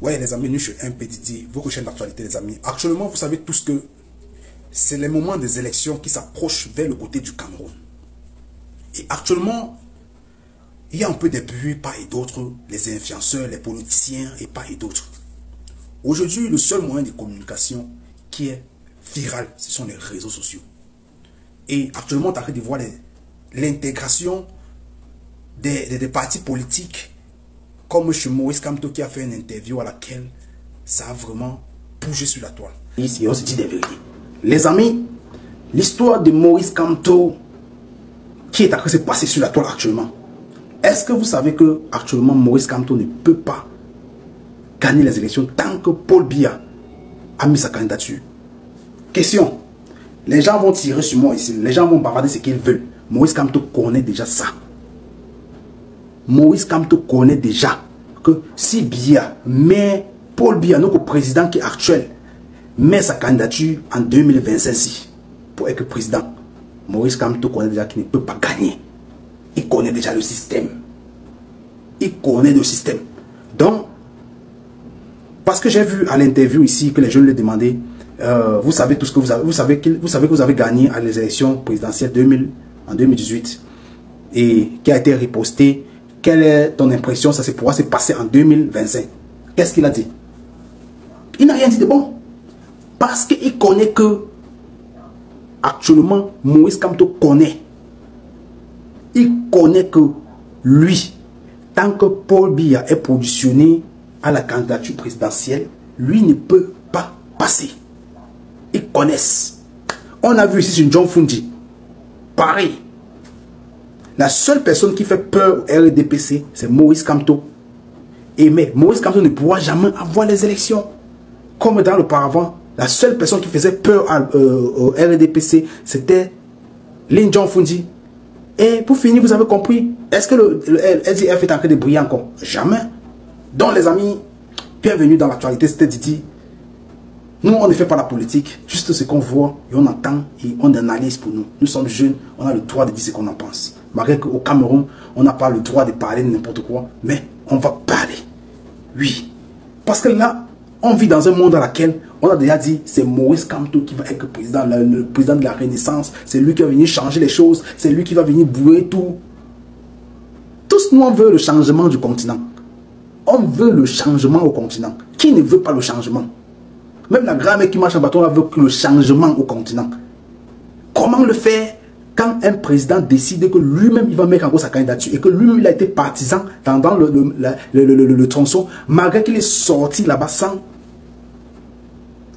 Ouais, les amis, nous, je suis un petit vos chaînes d'actualité, les amis. Actuellement, vous savez tous que c'est le moment des élections qui s'approchent vers le côté du Cameroun. Et actuellement, il y a un peu des bruits, pas et d'autres, les influenceurs, les politiciens et pas et d'autres. Aujourd'hui, le seul moyen de communication qui est viral, ce sont les réseaux sociaux. Et actuellement, tu as de voir l'intégration des partis politiques, comme chez Maurice Kamto qui a fait une interview à laquelle ça a vraiment bougé sur la toile. Ici, on se dit des vérités. Les amis, l'histoire de Maurice Kamto qui est en train de se passer sur la toile actuellement. Est-ce que vous savez que actuellement Maurice Kamto ne peut pas gagner les élections tant que Paul Biya a mis sa candidature? Question. Les gens vont tirer sur moi ici. Les gens vont bavarder ce qu'ils veulent. Maurice Kamto connaît déjà ça. Maurice Kamto connaît déjà que si Biya, mais Paul Biya, notre président qui est actuel, met sa candidature en 2025 pour être président, Maurice Kamto connaît déjà qu'il ne peut pas gagner. Il connaît déjà le système. Il connaît le système. Donc, parce que j'ai vu à l'interview ici que les jeunes lui demandaient, vous savez tout ce que vous avez, vous savez que vous avez gagné à les élections présidentielles en 2018 et qui a été riposté. Quelle est ton impression? Ça pourra se passer en 2025. Qu'est-ce qu'il a dit? Il n'a rien dit de bon. Parce qu'il connaît que actuellement, Maurice Kamto connaît. Il connaît que lui, tant que Paul Biya est positionné à la candidature présidentielle, lui ne peut pas passer. Ils connaissent. On a vu ici sur John Fundi. Pareil. La seule personne qui fait peur au RDPC, c'est Maurice Kamto. Et mais Maurice Kamto ne pourra jamais avoir les élections. Comme dans l'auparavant, la seule personne qui faisait peur au RDPC, c'était Lin John Fundi. Et pour finir, vous avez compris, est-ce que le SDF est en train de briller encore? Jamais. Donc les amis, bienvenue dans l'actualité, c'était Didi. Nous, on ne fait pas la politique, juste ce qu'on voit et on entend et on analyse pour nous. Nous sommes jeunes, on a le droit de dire ce qu'on en pense. Malgré qu'au Cameroun, on n'a pas le droit de parler de n'importe quoi, mais on va parler. Oui. Parce que là, on vit dans un monde dans lequel on a déjà dit c'est Maurice Kamto qui va être président, le président de la Renaissance. C'est lui qui va venir changer les choses. C'est lui qui va venir bouer tout. Tous nous, on veut le changement du continent. On veut le changement au continent. Qui ne veut pas le changement? Même la grand-mère qui marche en bâton veut le changement au continent. Comment le faire quand un président décide que lui-même il va mettre en cause sa candidature et que lui-même il a été partisan dans le tronçon, malgré qu'il est sorti là-bas sans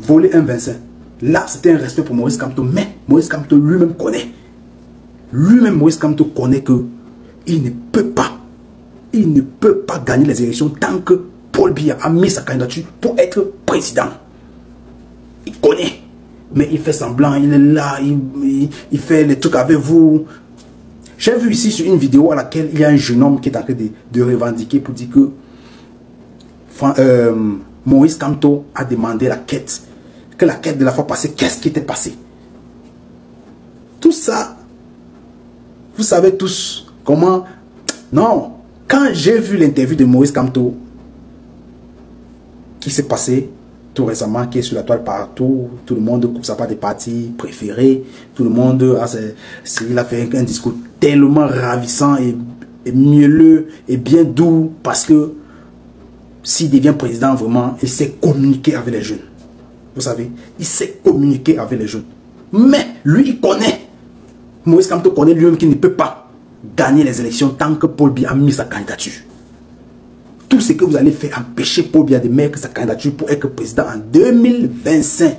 voler un Vincent. Là, c'était un respect pour Maurice Kamto, mais Maurice Kamto lui-même connaît. Lui-même, Maurice Kamto connaît que il ne peut pas gagner les élections tant que Paul Biya a mis sa candidature pour être président. Il connaît. Mais il fait semblant, il est là, il fait les trucs avec vous. J'ai vu ici sur une vidéo à laquelle il y a un jeune homme qui est en train de revendiquer pour dire que Maurice Kamto a demandé que la quête de la fois passée, qu'est-ce qui était passé? Tout ça, vous savez tous comment... Non, quand j'ai vu l'interview de Maurice Kamto qui s'est passé tout récemment, qui est sur la toile partout, tout le monde coupe sa part des partis préférés, tout le monde, il a fait un discours tellement ravissant et mielleux et bien doux, parce que s'il devient président vraiment, il sait communiquer avec les jeunes. Vous savez, il sait communiquer avec les jeunes. Mais lui, il connaît. Maurice Kamto connaît lui-même qu'il ne peut pas gagner les élections tant que Paul Biya a mis sa candidature. Tout ce que vous allez faire empêcher Paul Biya de mettre sa candidature pour être président en 2025.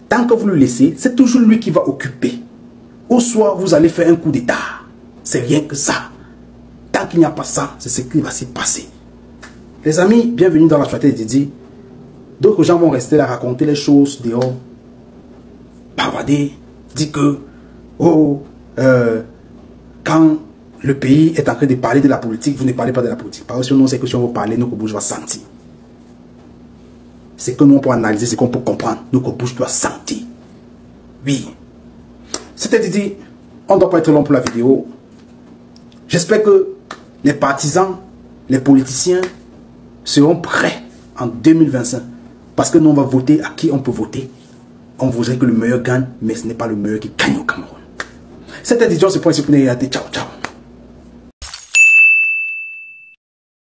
Tant que vous le laissez, c'est toujours lui qui va occuper. Au soir, vous allez faire un coup d'état. C'est rien que ça. Tant qu'il n'y a pas ça, c'est ce qui va se passer. Les amis, bienvenue dans la stratégie de Didi. D'autres gens vont rester là, raconter les choses dehors. Bavarder, dire que, quand le pays est en train de parler de la politique, vous ne parlez pas de la politique. Parce que nous, c'est que si on veut parler, notre bouche va sentir. C'est que nous, on peut analyser, c'est qu'on peut comprendre. Notre bouche doit sentir. Oui. C'était dit, on ne doit pas être long pour la vidéo. J'espère que les partisans, les politiciens seront prêts en 2025. Parce que nous, on va voter à qui on peut voter. On voudrait que le meilleur gagne, mais ce n'est pas le meilleur qui gagne au Cameroun. Cette édition se point sur Ciao, ciao.